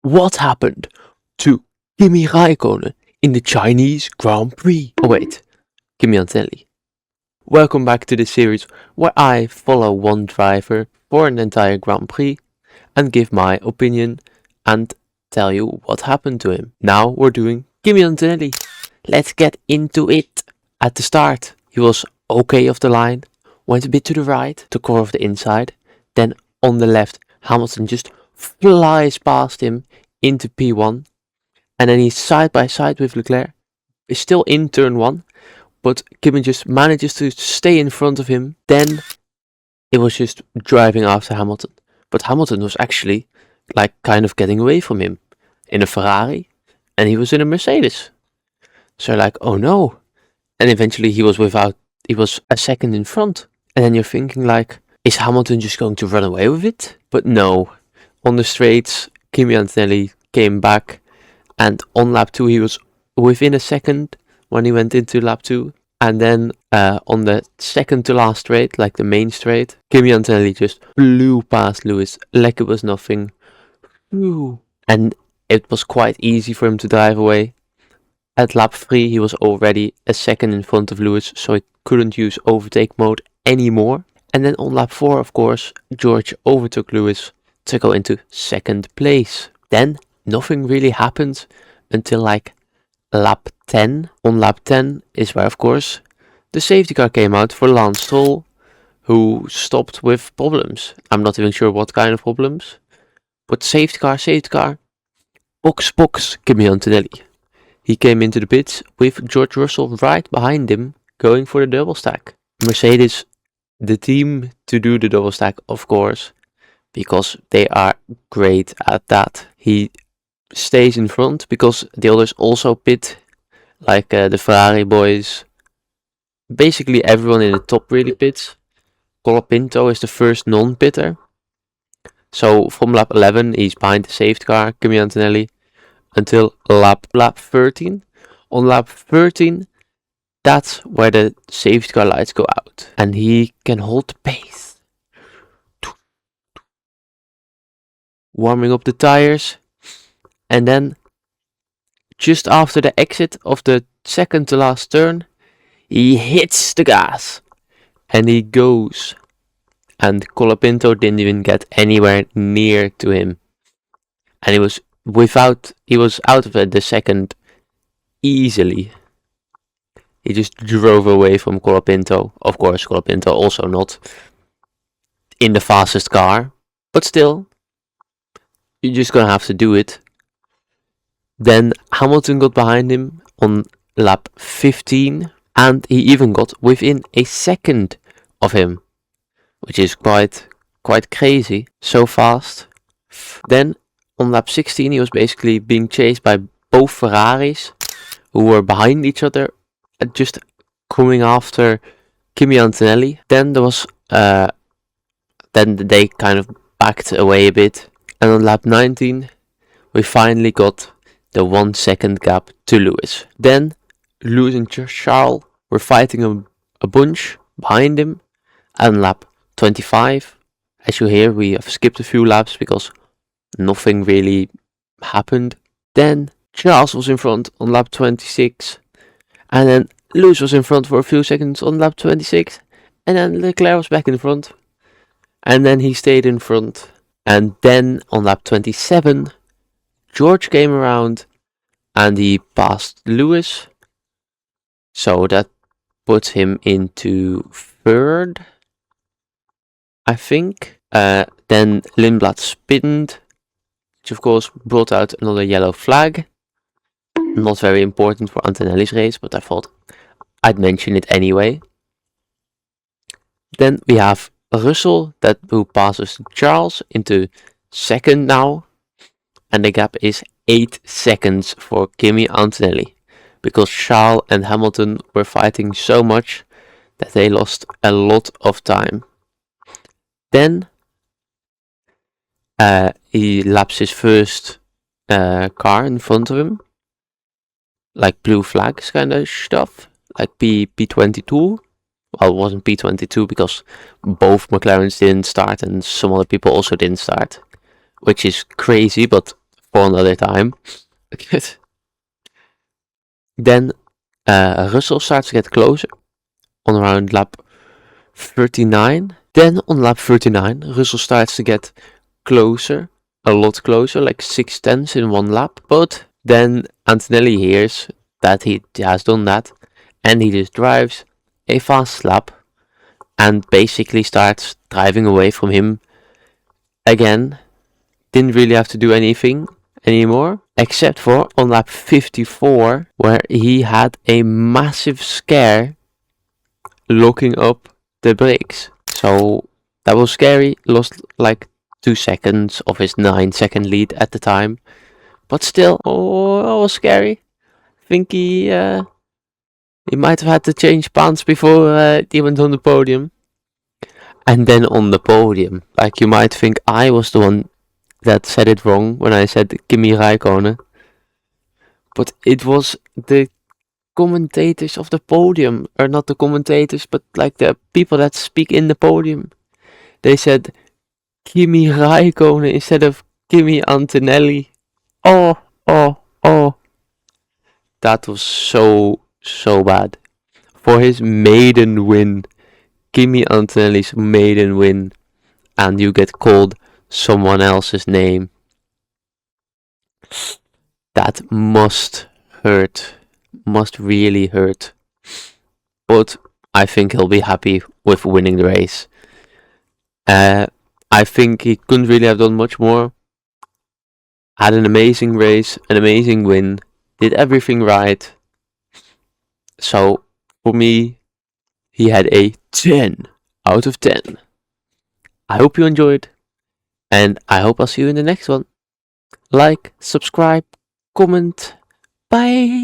What happened to Kimi Raikkonen in the Chinese Grand Prix? Oh wait, Kimi Antonelli. Welcome back to the series where I follow one driver for an entire Grand Prix and give my opinion and tell you what happened to him. Now we're doing Kimi Antonelli. Let's get into it. At the start, he was okay off the line, went a bit to the right to cover off the inside, then on the left, Hamilton just flies past him into P1, and then he's side by side with Leclerc. Is still in turn 1, but Kimi just manages to stay in front of him. Then it was just driving after Hamilton, but Hamilton was actually like kind of getting away from him in a Ferrari, and he was in a Mercedes. So like, oh no. And eventually he was a second in front. And then you're thinking like, is Hamilton just going to run away with it? But no. On the straights, Kimi Antonelli came back, and on lap 2 he was within a second when he went into lap 2. And then on the second to last straight, like the main straight, Kimi Antonelli just flew past Lewis like it was nothing. And it was quite easy for him to drive away. At lap 3 he was already a second in front of Lewis, so he couldn't use overtake mode anymore. And then on lap 4, of course, George overtook Lewis to go into second place. Then nothing really happened until like lap 10. On lap 10 is where, of course, the safety car came out for Lance Stroll, who stopped with problems. I'm not even sure what kind of problems, but safety car, box, Kimi Antonelli. He came into the pits with George Russell right behind him, going for the double stack. Mercedes, the team to do the double stack, of course, because they are great at that. He stays in front because the others also pit, like the Ferrari boys. Basically everyone in the top really pits. Colapinto is the first non-pitter. So from lap 11 he's behind the safety car, Kimi Antonelli, until lap 13. On lap 13, that's where the safety car lights go out, and he can hold the pace. Warming up the tires, and then just after the exit of the second to last turn, he hits the gas, and he goes. And Colapinto didn't even get anywhere near to him, and he was out of the second easily. He just drove away from Colapinto. Of course, Colapinto also not in the fastest car, but still, you're just gonna have to do it. Then Hamilton got behind him on lap 15, and he even got within a second of him, which is quite crazy, so fast. Then on lap 16 he was basically being chased by both Ferraris, who were behind each other, just coming after Kimi Antonelli. Then there was then they kind of backed away a bit, and on lap 19 we finally got the 1 second gap to Lewis. Then Lewis and Charles were fighting a bunch behind him, and on lap 25, as you hear, we have skipped a few laps because nothing really happened. Then Charles was in front on lap 26, and then Lewis was in front for a few seconds on lap 26, and then Leclerc was back in front, and then he stayed in front. And then on lap 27, George came around and he passed Lewis, so that puts him into third, I think. Then Lindblad spinned, which of course brought out another yellow flag. Not very important for Antonelli's race, but I thought I'd mention it anyway. Then we have Russell who passes Charles into second now, and the gap is 8 seconds for Kimi Antonelli, because Charles and Hamilton were fighting so much that they lost a lot of time. Then he laps his first car in front of him, like blue flags kind of stuff, like P22. Well, it wasn't P22 because both McLarens didn't start and some other people also didn't start, which is crazy, but for another time. Then Russell starts to get closer on around lap 39. Then on lap 39, Russell starts to get closer, a lot closer, like 6/10 in one lap. But then Antonelli hears that he has done that, and he just drives a fast lap and basically starts driving away from him again. Didn't really have to do anything anymore, except for on lap 54, where he had a massive scare locking up the brakes. So that was scary. Lost like 2 seconds of his 9-second lead at the time, but still, oh, that was scary. I think he might have had to change pants before he went on the podium. And then on the podium, like, you might think I was the one that said it wrong when I said Kimi Räikkönen, but it was the commentators of the podium, or not the commentators, but like the people that speak in the podium. They said Kimi Räikkönen instead of Kimi Antonelli. Oh, that was so bad. For his maiden win, Kimi Antonelli's maiden win, and you get called someone else's name. That must hurt. Must really hurt. But I think he'll be happy with winning the race. I think he couldn't really have done much more. Had an amazing race, an amazing win, did everything right. So for me, he had a 10 out of 10. I hope you enjoyed, and I hope I'll see you in the next one. Like, subscribe, comment. Bye!